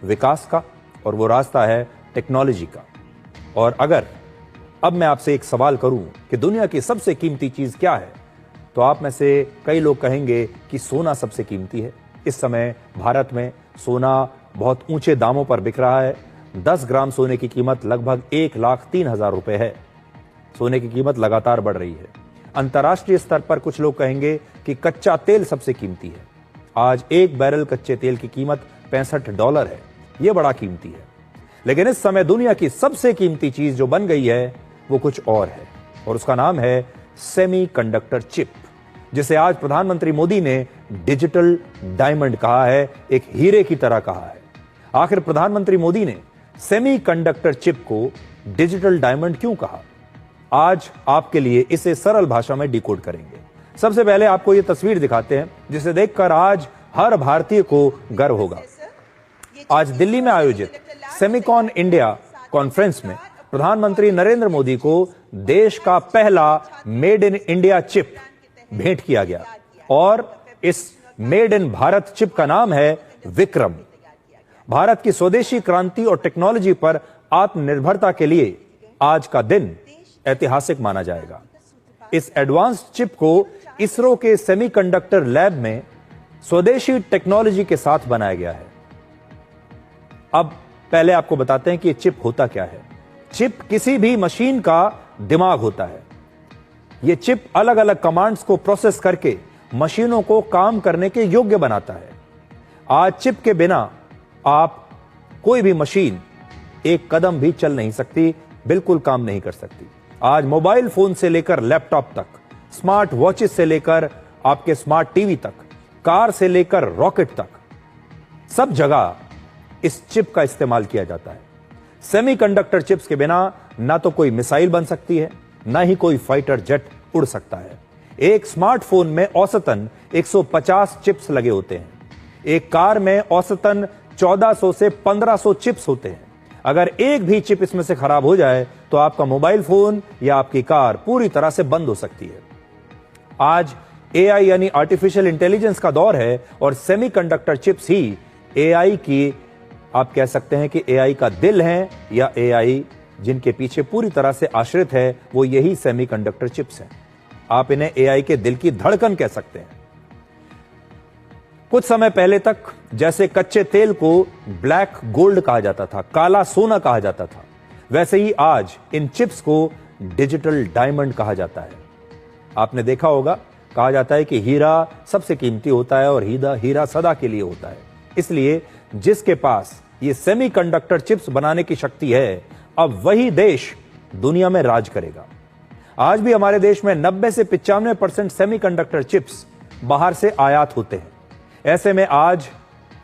विकास का और वो रास्ता है टेक्नोलॉजी का। और अगर अब मैं आपसे एक सवाल करूं कि दुनिया की सबसे कीमती चीज क्या है, तो आप में से कई लोग कहेंगे कि सोना सबसे कीमती है। इस समय भारत में सोना बहुत ऊंचे दामों पर बिक रहा है। 10 ग्राम सोने की कीमत लगभग 1,03,000 रुपए है। सोने की कीमत लगातार बढ़ रही है। अंतर्राष्ट्रीय स्तर पर कुछ लोग कहेंगे कि कच्चा तेल सबसे कीमती है। आज एक बैरल कच्चे तेल की कीमत $65 है। यह बड़ा कीमती है। लेकिन इस समय दुनिया की सबसे कीमती चीज जो बन गई है वो कुछ और है, और उसका नाम है सेमीकंडक्टर चिप, जिसे आज प्रधानमंत्री मोदी ने डिजिटल डायमंड कहा है, एक हीरे की तरह कहा है। आखिर प्रधानमंत्री मोदी ने सेमीकंडक्टर चिप को डिजिटल डायमंड क्यों कहा? आज आपके लिए इसे सरल भाषा में डिकोड करेंगे। सबसे पहले आपको यह तस्वीर दिखाते हैं, जिसे देखकर आज हर भारतीय को गर्व होगा। आज दिल्ली में आयोजित सेमिकॉन इंडिया कॉन्फ्रेंस में प्रधानमंत्री नरेंद्र मोदी को देश का पहला मेड इन इंडिया चिप भेंट किया गया, और इस मेड इन भारत चिप का नाम है विक्रम। भारत की स्वदेशी क्रांति और टेक्नोलॉजी पर आत्मनिर्भरता के लिए आज का दिन ऐतिहासिक माना जाएगा। इस एडवांस्ड चिप को इसरो के सेमीकंडक्टर लैब में स्वदेशी टेक्नोलॉजी के साथ बनाया गया है। अब पहले आपको बताते हैं कि चिप होता क्या है। चिप किसी भी मशीन का दिमाग होता है। यह चिप अलग अलग कमांड्स को प्रोसेस करके मशीनों को काम करने के योग्य बनाता है। आज चिप के बिना आप कोई भी मशीन एक कदम भी चल नहीं सकती, बिल्कुल काम नहीं कर सकती। आज मोबाइल फोन से लेकर लैपटॉप तक, स्मार्ट वॉचेस से लेकर आपके स्मार्ट टीवी तक, कार से लेकर रॉकेट तक, सब जगह इस चिप का इस्तेमाल किया जाता है। सेमीकंडक्टर चिप्स के बिना ना तो कोई मिसाइल बन सकती है, ना ही कोई फाइटर जेट उड़ सकता है। एक स्मार्टफोन में औसतन 150 चिप्स लगे होते हैं। एक कार में औसतन 1400 से 1500 चिप्स होते हैं। अगर एक भी चिप इसमें से खराब हो जाए तो आपका मोबाइल फोन या आपकी कार पूरी तरह से बंद हो सकती है। आज एआई यानी आर्टिफिशियल इंटेलिजेंस का दौर है, और सेमीकंडक्टर चिप्स ही एआई की, आप कह सकते हैं कि एआई का दिल है, या एआई जिनके पीछे पूरी तरह से आश्रित है वो यही सेमीकंडक्टर चिप्स हैं। आप इन्हें एआई के दिल की धड़कन कह सकते हैं। कुछ समय पहले तक जैसे कच्चे तेल को ब्लैक गोल्ड कहा जाता था, काला सोना कहा जाता था, वैसे ही आज इन चिप्स को डिजिटल डायमंड कहा जाता है। आपने देखा होगा, कहा जाता है कि हीरा सबसे कीमती होता है और हीरा सदा के लिए होता है। इसलिए जिसके पास ये सेमीकंडक्टर चिप्स बनाने की शक्ति है, अब वही देश दुनिया में राज करेगा। आज भी हमारे देश में 90 से 95% सेमीकंडक्टर चिप्स बाहर से आयात होते हैं। ऐसे में आज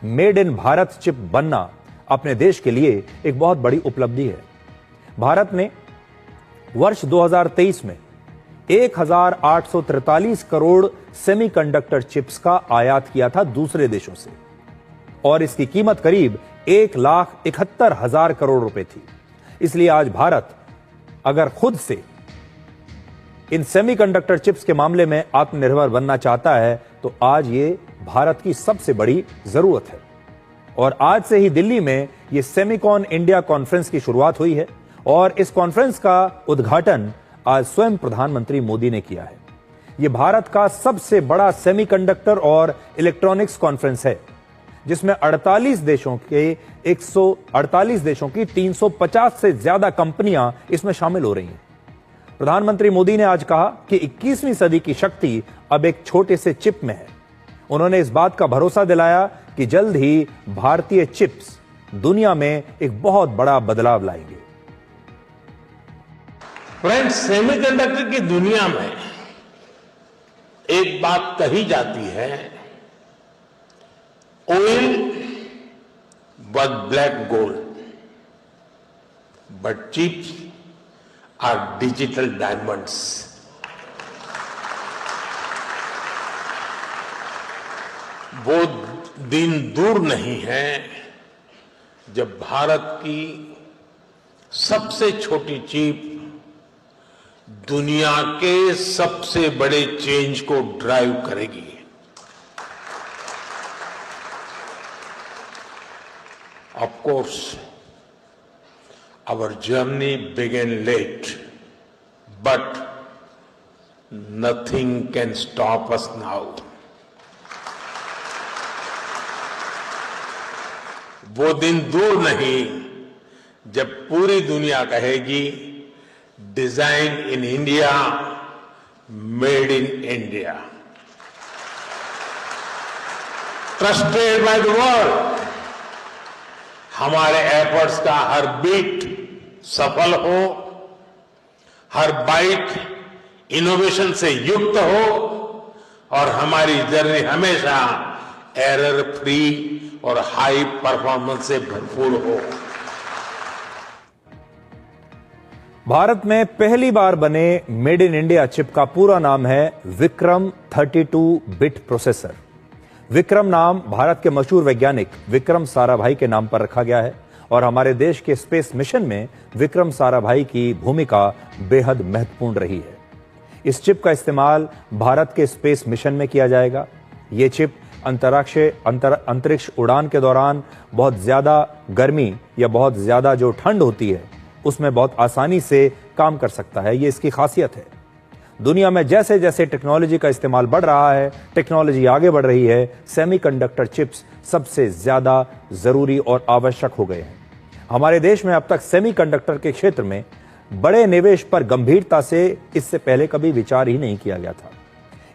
मेड इन भारत चिप बनना अपने देश के लिए एक बहुत बड़ी उपलब्धि है। भारत ने वर्ष 2023 में 1843 करोड़ सेमीकंडक्टर चिप्स का आयात किया था दूसरे देशों से, और इसकी कीमत करीब 1,71,000 करोड़ रुपए थी। इसलिए आज भारत अगर खुद से इन सेमीकंडक्टर चिप्स के मामले में आत्मनिर्भर बनना चाहता है तो आज ये भारत की सबसे बड़ी जरूरत है। और आज से ही दिल्ली में ये सेमिकॉन इंडिया कॉन्फ्रेंस की शुरुआत हुई है, और इस कॉन्फ्रेंस का उद्घाटन आज स्वयं प्रधानमंत्री मोदी ने किया है। यह भारत का सबसे बड़ा सेमीकंडक्टर और इलेक्ट्रॉनिक्स कॉन्फ्रेंस है, जिसमें 48 देशों की 350 से ज्यादा कंपनियां इसमें शामिल हो रही हैं। प्रधानमंत्री मोदी ने आज कहा कि 21वीं सदी की शक्ति अब एक छोटे से चिप में है। उन्होंने इस बात का भरोसा दिलाया कि जल्द ही भारतीय चिप्स दुनिया में एक बहुत बड़ा बदलाव लाएंगे। फ्रेंड्स, सेमीकंडक्टर की दुनिया में एक बात कही जाती है, oil was black gold, but chips are digital diamonds. वो दिन दूर नहीं है जब भारत की सबसे छोटी चिप दुनिया के सबसे बड़े चेंज को ड्राइव करेगी। Of course, our journey began late, but nothing can stop us now. वो दिन दूर नहीं जब पूरी दुनिया कहेगी design in India, made in India, trusted by the world. हमारे एफर्ट्स का हर बीट सफल हो, हर बाइट इनोवेशन से युक्त हो और हमारी जर्नी हमेशा एरर फ्री और हाई परफॉर्मेंस से भरपूर हो। भारत में पहली बार बने मेड इन इंडिया चिप का पूरा नाम है विक्रम 32 बिट प्रोसेसर। विक्रम नाम भारत के मशहूर वैज्ञानिक विक्रम साराभाई के नाम पर रखा गया है और हमारे देश के स्पेस मिशन में विक्रम साराभाई की भूमिका बेहद महत्वपूर्ण रही है। इस चिप का इस्तेमाल भारत के स्पेस मिशन में किया जाएगा। यह चिप अंतरिक्ष उड़ान के दौरान बहुत ज्यादा गर्मी या बहुत ज्यादा जो ठंड होती है उसमें बहुत आसानी से काम कर सकता है। ये इसकी खासियत है। दुनिया में जैसे जैसे टेक्नोलॉजी का इस्तेमाल बढ़ रहा है, टेक्नोलॉजी आगे बढ़ रही है, सेमीकंडक्टर चिप्स सबसे ज्यादा जरूरी और आवश्यक हो गए हैं। हमारे देश में अब तक सेमीकंडक्टर के क्षेत्र में बड़े निवेश पर गंभीरता से इससे पहले कभी विचार ही नहीं किया गया था।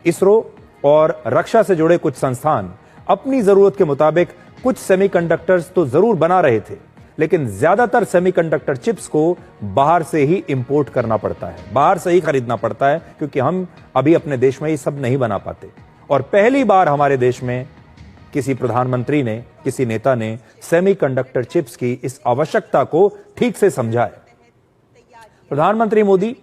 इसरो और रक्षा से जुड़े कुछ संस्थान अपनी जरूरत के मुताबिक कुछ सेमीकंडक्टर्स तो जरूर बना रहे थे, लेकिन ज्यादातर सेमीकंडक्टर चिप्स को बाहर से ही इंपोर्ट करना पड़ता है, बाहर से ही खरीदना पड़ता है, क्योंकि हम अभी अपने देश में ये सब नहीं बना पाते। और पहली बार हमारे देश में किसी प्रधानमंत्री ने, किसी नेता ने सेमीकंडक्टर चिप्स की इस आवश्यकता को ठीक से समझा है। प्रधानमंत्री मोदी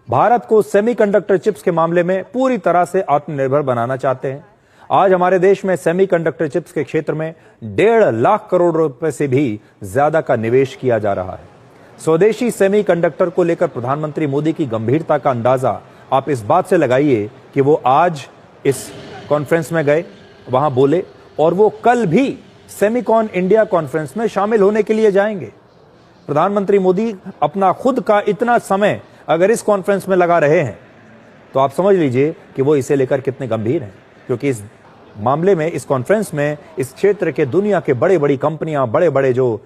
भारत को सेमीकंडक्टर चिप्स के मामले में पूरी तरह से आत्मनिर्भर बनाना चाहते हैं। आज हमारे देश में सेमीकंडक्टर चिप्स के क्षेत्र में 1.5 लाख करोड़ रुपए से भी ज्यादा का निवेश किया जा रहा है। स्वदेशी सेमीकंडक्टर को लेकर प्रधानमंत्री मोदी की गंभीरता का अंदाजा आप इस बात से लगाइए कि वो आज इस कॉन्फ्रेंस में गए, वहां बोले, और वो कल भी सेमीकॉन इंडिया कॉन्फ्रेंस में शामिल होने के लिए जाएंगे। प्रधानमंत्री मोदी अपना खुद का इतना समय अगर इस कॉन्फ्रेंस में लगा रहे हैं तो आप समझ लीजिए कि वो इसे लेकर कितने गंभीर हैं, क्योंकि इस मामले में, इस कॉन्फ्रेंस में इस क्षेत्र के दुनिया के बड़े बड़ी कंपनियां, बड़े बड़े जो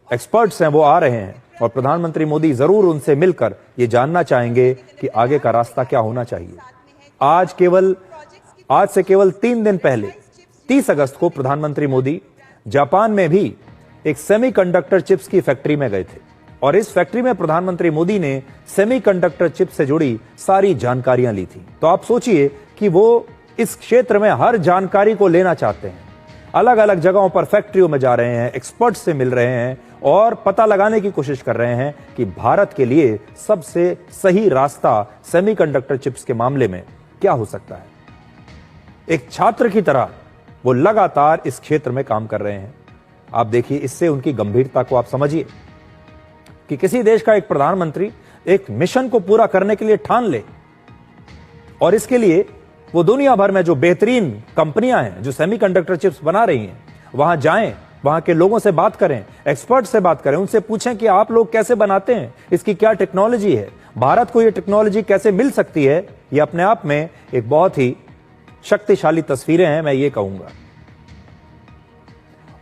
एक्सपर्ट्स हैं वो आ रहे हैं और प्रधानमंत्री मोदी जरूर उनसे मिलकर ये जानना चाहेंगे कि आगे का रास्ता क्या होना चाहिए। आज से केवल 3 दिन पहले 30 अगस्त को प्रधानमंत्री मोदी जापान में भी एक सेमीकंडक्टर चिप्स की फैक्ट्री में गए थे और इस फैक्ट्री में प्रधानमंत्री मोदी ने सेमीकंडक्टर चिप से जुड़ी सारी जानकारियां ली थी। तो आप सोचिए कि वो इस क्षेत्र में हर जानकारी को लेना चाहते हैं, अलग अलग जगहों पर फैक्ट्रियों में जा रहे हैं, एक्सपर्ट से मिल रहे हैं और पता लगाने की कोशिश कर रहे हैं कि भारत के लिए सबसे सही रास्ता सेमीकंडक्टर चिप्स के मामले में क्या हो सकता है। एक छात्र की तरह वो लगातार इस क्षेत्र में काम कर रहे हैं। आप देखिए, इससे उनकी गंभीरता को आप समझिए कि किसी देश का एक प्रधानमंत्री एक मिशन को पूरा करने के लिए ठान ले और इसके लिए वो दुनिया भर में जो बेहतरीन कंपनियां हैं जो सेमीकंडक्टर चिप्स बना रही हैं वहां जाएं, वहां के लोगों से बात करें, एक्सपर्ट से बात करें, उनसे पूछें कि आप लोग कैसे बनाते हैं, इसकी क्या टेक्नोलॉजी है, भारत को ये टेक्नोलॉजी कैसे मिल सकती है। ये अपने आप में एक बहुत ही शक्तिशाली तस्वीरें हैं, मैं ये कहूंगा।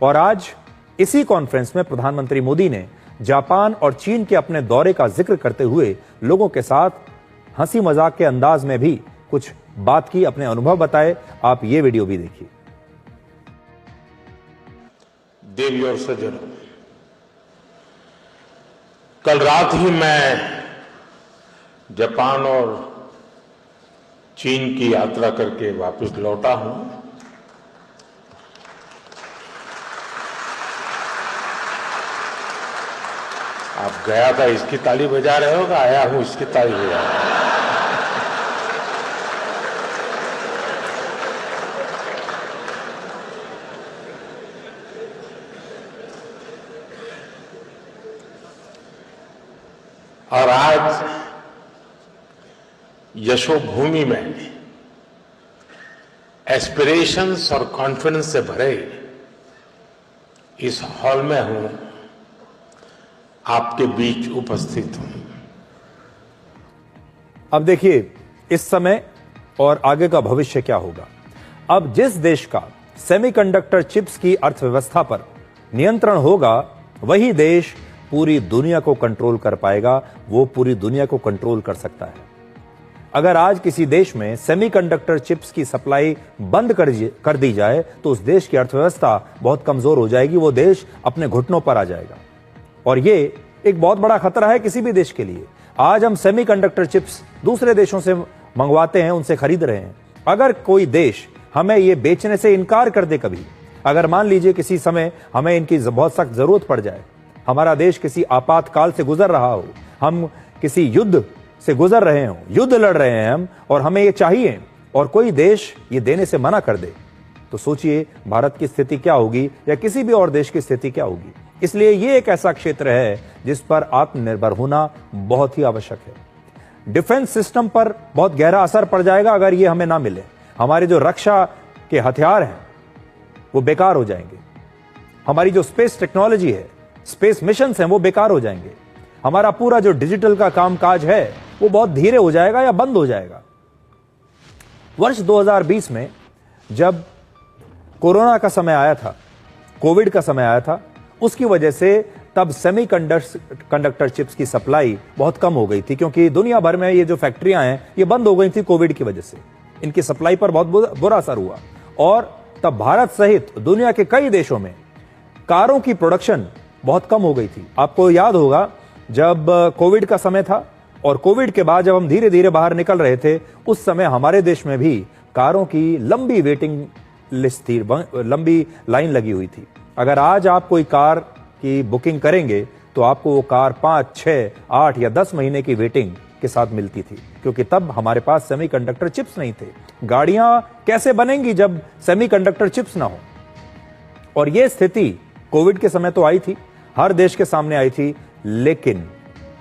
और आज इसी कॉन्फ्रेंस में प्रधानमंत्री मोदी ने जापान और चीन के अपने दौरे का जिक्र करते हुए लोगों के साथ हंसी मजाक के अंदाज में भी कुछ बात की, अपने अनुभव बताए। आप ये वीडियो भी देखिए। देवी और सज्जनों, कल रात ही मैं जापान और चीन की यात्रा करके वापस लौटा हूं। आप गया था इसकी ताली बजा रहे हो, आया हूं इसकी ताली बजा रहे हो। और आज यशोभूमि में एस्पिरेशंस और कॉन्फिडेंस से भरे इस हॉल में हूं, आपके बीच उपस्थित हूं। अब देखिए इस समय और आगे का भविष्य क्या होगा। अब जिस देश का सेमीकंडक्टर चिप्स की अर्थव्यवस्था पर नियंत्रण होगा, वही देश पूरी दुनिया को कंट्रोल कर पाएगा, वो पूरी दुनिया को कंट्रोल कर सकता है। अगर आज किसी देश में सेमीकंडक्टर चिप्स की सप्लाई बंद कर दी जाए तो उस देश की अर्थव्यवस्था बहुत कमजोर हो जाएगी, वो देश अपने घुटनों पर आ जाएगा। और ये एक बहुत बड़ा खतरा है किसी भी देश के लिए। आज हम सेमीकंडक्टर चिप्स दूसरे देशों से मंगवाते हैं, उनसे खरीद रहे हैं। अगर कोई देश हमें ये बेचने से इनकार कर दे कभी, अगर मान लीजिए किसी समय हमें इनकी बहुत सख्त जरूरत पड़ जाए, हमारा देश किसी आपातकाल से गुजर रहा हो, हम किसी युद्ध से गुजर रहे हो, युद्ध लड़ रहे हैं हम, और हमें ये चाहिए, और कोई देश ये देने से मना कर दे, तो सोचिए भारत की स्थिति क्या होगी या किसी भी और देश की स्थिति क्या होगी। इसलिए ये एक ऐसा क्षेत्र है जिस पर आत्मनिर्भर होना बहुत ही आवश्यक है। डिफेंस सिस्टम पर बहुत गहरा असर पड़ जाएगा अगर ये हमें ना मिले। हमारे जो रक्षा के हथियार हैं वो बेकार हो जाएंगे, हमारी जो स्पेस टेक्नोलॉजी है, स्पेस मिशंस हैं, वो बेकार हो जाएंगे। हमारा पूरा जो डिजिटल का कामकाज है वो बहुत धीरे हो जाएगा या बंद हो जाएगा। वर्ष 2020 में जब कोरोना का समय आया था, कोविड का समय आया था, उसकी वजह से तब सेमीकंडक्टर चिप्स की सप्लाई बहुत कम हो गई थी, क्योंकि दुनिया भर में ये जो फैक्ट्रियां हैं ये बंद हो गई थी कोविड की वजह से। इनकी सप्लाई पर बहुत बुरा असर हुआ, और तब भारत सहित दुनिया के कई देशों में कारों की प्रोडक्शन बहुत कम हो गई थी। आपको याद होगा जब कोविड का समय था और कोविड के बाद जब हम धीरे धीरे बाहर निकल रहे थे, उस समय हमारे देश में भी कारों की लंबी वेटिंग लिस्ट थी, लंबी लाइन लगी हुई थी। अगर आज आप कोई कार की बुकिंग करेंगे तो आपको वो कार 5, 6, 8 या 10 महीने की वेटिंग के साथ मिलती थी, क्योंकि तब हमारे पास सेमीकंडक्टर चिप्स नहीं थे। गाड़ियां कैसे बनेंगी जब सेमीकंडक्टर चिप्स ना हो। और यह स्थिति कोविड के समय तो आई थी, हर देश के सामने आई थी, लेकिन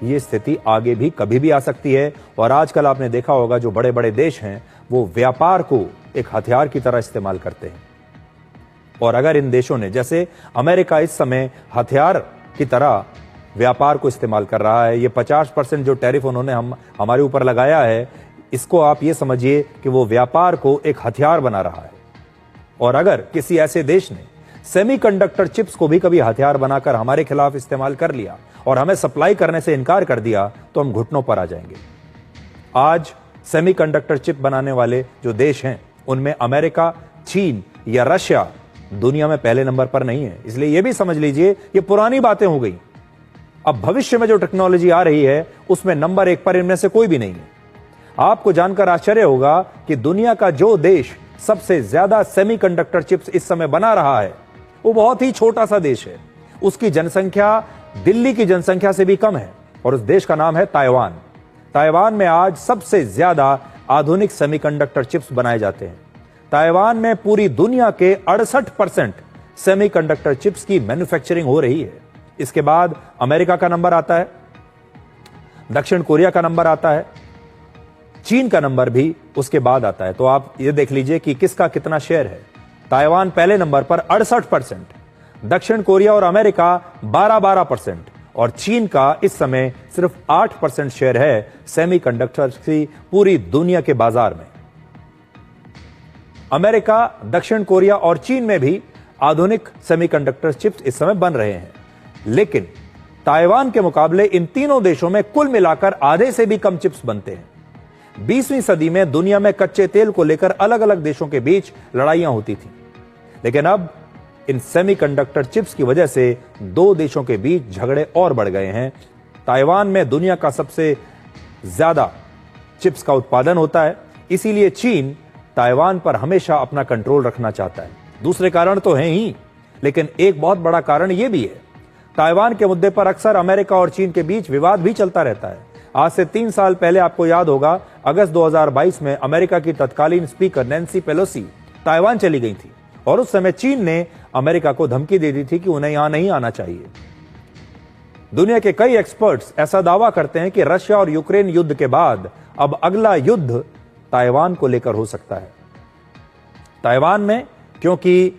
यह स्थिति आगे भी कभी भी आ सकती है। और आजकल आपने देखा होगा जो बड़े बड़े देश हैं वो व्यापार को एक हथियार की तरह इस्तेमाल करते हैं। और अगर इन देशों ने, जैसे अमेरिका इस समय हथियार की तरह व्यापार को इस्तेमाल कर रहा है, ये 50% जो टैरिफ उन्होंने हमारे ऊपर लगाया है, इसको आप ये समझिए कि वो व्यापार को एक हथियार बना रहा है। और अगर किसी ऐसे देश ने सेमीकंडक्टर चिप्स को भी कभी हथियार बनाकर हमारे खिलाफ इस्तेमाल कर लिया और हमें सप्लाई करने से इनकार कर दिया, तो हम घुटनों पर आ जाएंगे। आज सेमीकंडक्टर चिप बनाने वाले जो देश हैं उनमें अमेरिका, चीन या रशिया दुनिया में पहले नंबर पर नहीं है। इसलिए यह भी समझ लीजिए ये पुरानी बातें हो गई। अब भविष्य में जो टेक्नोलॉजी आ रही है उसमें नंबर 1 पर इनमें से कोई भी नहीं है। आपको जानकर आश्चर्य होगा कि दुनिया का जो देश सबसे ज्यादा सेमीकंडक्टर चिप्स इस समय बना रहा है वो बहुत ही छोटा सा देश है। उसकी जनसंख्या दिल्ली की जनसंख्या से भी कम है, और उस देश का नाम है ताइवान। ताइवान में आज सबसे ज्यादा आधुनिक सेमीकंडक्टर चिप्स बनाए जाते हैं। ताइवान में पूरी दुनिया के 68% सेमीकंडक्टर चिप्स की मैन्युफैक्चरिंग हो रही है। इसके बाद अमेरिका का नंबर आता है, दक्षिण कोरिया का नंबर आता है, चीन का नंबर भी उसके बाद आता है। तो आप ये देख लीजिए कि किसका कितना शेयर है। ताइवान पहले नंबर पर 68%, दक्षिण कोरिया और अमेरिका 12% और चीन का इस समय सिर्फ 8% शेयर है सेमीकंडक्टर की पूरी दुनिया के बाजार में। अमेरिका, दक्षिण कोरिया और चीन में भी आधुनिक सेमीकंडक्टर चिप्स इस समय बन रहे हैं, लेकिन ताइवान के मुकाबले इन तीनों देशों में कुल मिलाकर आधे से भी कम चिप्स बनते हैं। 20वीं सदी में दुनिया में कच्चे तेल को लेकर अलग अलग देशों के बीच लड़ाइयां होती थीं, लेकिन अब इन सेमीकंडक्टर चिप्स की वजह से दो देशों के बीच झगड़े और बढ़ गए हैं। ताइवान में दुनिया का सबसे ज्यादा चिप्स का उत्पादन होता है, इसीलिए चीन ताइवान पर हमेशा अपना कंट्रोल रखना चाहता है। दूसरे कारण तो हैं ही, लेकिन एक बहुत बड़ा कारण यह भी है, ताइवान के मुद्दे पर अक्सर अमेरिका और चीन के बीच विवाद भी चलता रहता है। आज से 3 साल पहले आपको याद होगा, अगस्त 2022 में अमेरिका की तत्कालीन स्पीकर नैन्सी पेलोसी ताइवान चली गई थी, और उस समय चीन ने अमेरिका को धमकी दे दी थी कि उन्हें यहां नहीं आना चाहिए। दुनिया के कई एक्सपर्ट्स ऐसा दावा करते हैं कि रशिया और यूक्रेन युद्ध के बाद अब अगला युद्ध ताइवान को लेकर हो सकता है। ताइवान में क्योंकि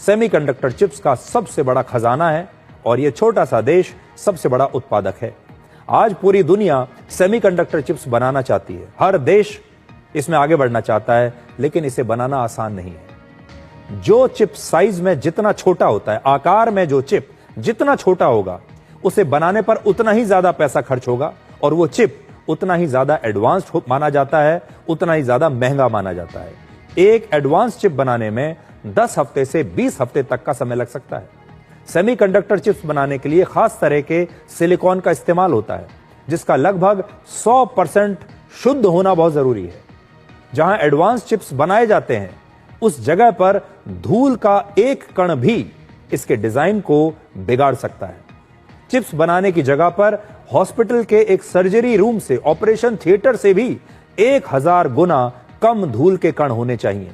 सेमीकंडक्टर चिप्स का सबसे बड़ा खजाना है और यह छोटा सा देश सबसे बड़ा उत्पादक है। आज पूरी दुनिया सेमीकंडक्टर चिप्स बनाना चाहती है। हर देश इसमें आगे बढ़ना चाहता है, लेकिन इसे बनाना आसान नहीं है। जो चिप साइज में जितना छोटा होता है, आकार में जो चिप जितना छोटा होगा, उसे बनाने पर उतना ही ज्यादा पैसा खर्च होगा और वो चिप उतना ही ज्यादा एडवांस्ड माना जाता है, उतना ही ज्यादा महंगा माना जाता है। एक एडवांस चिप बनाने में 10 हफ्ते से 20 हफ्ते तक का समय लग सकता है। सेमीकंडक्टर चिप्स बनाने के लिए खास तरह के सिलिकॉन का इस्तेमाल होता है, जिसका लगभग 100% शुद्ध होना बहुत जरूरी है। जहां एडवांस चिप्स बनाए जाते हैं, उस जगह पर धूल का एक कण भी इसके डिजाइन को बिगाड़ सकता है। चिप्स बनाने की जगह पर हॉस्पिटल के एक सर्जरी रूम से, ऑपरेशन थिएटर से भी 1000 गुना कम धूल के कण होने चाहिए।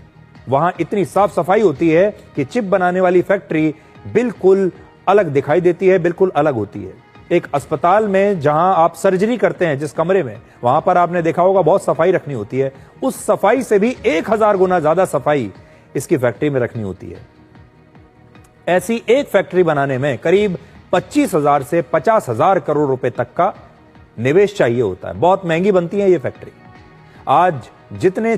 वहां इतनी साफ सफाई होती है कि चिप बनाने वाली फैक्ट्री बिल्कुल अलग दिखाई देती है, बिल्कुल अलग होती है। एक अस्पताल में जहां आप सर्जरी करते हैं, जिस कमरे में, वहां पर आपने देखा होगा बहुत सफाई रखनी होती है। उस सफाई से भी 1000 गुना ज्यादा सफाई इसकी फैक्ट्री में रखनी होती है। ऐसी एक फैक्ट्री बनाने में करीब 25,000 से 50,000 करोड़ रुपए तक का निवेश चाहिए होता है। बहुत महंगी बनती है ये फैक्ट्री। आज जितने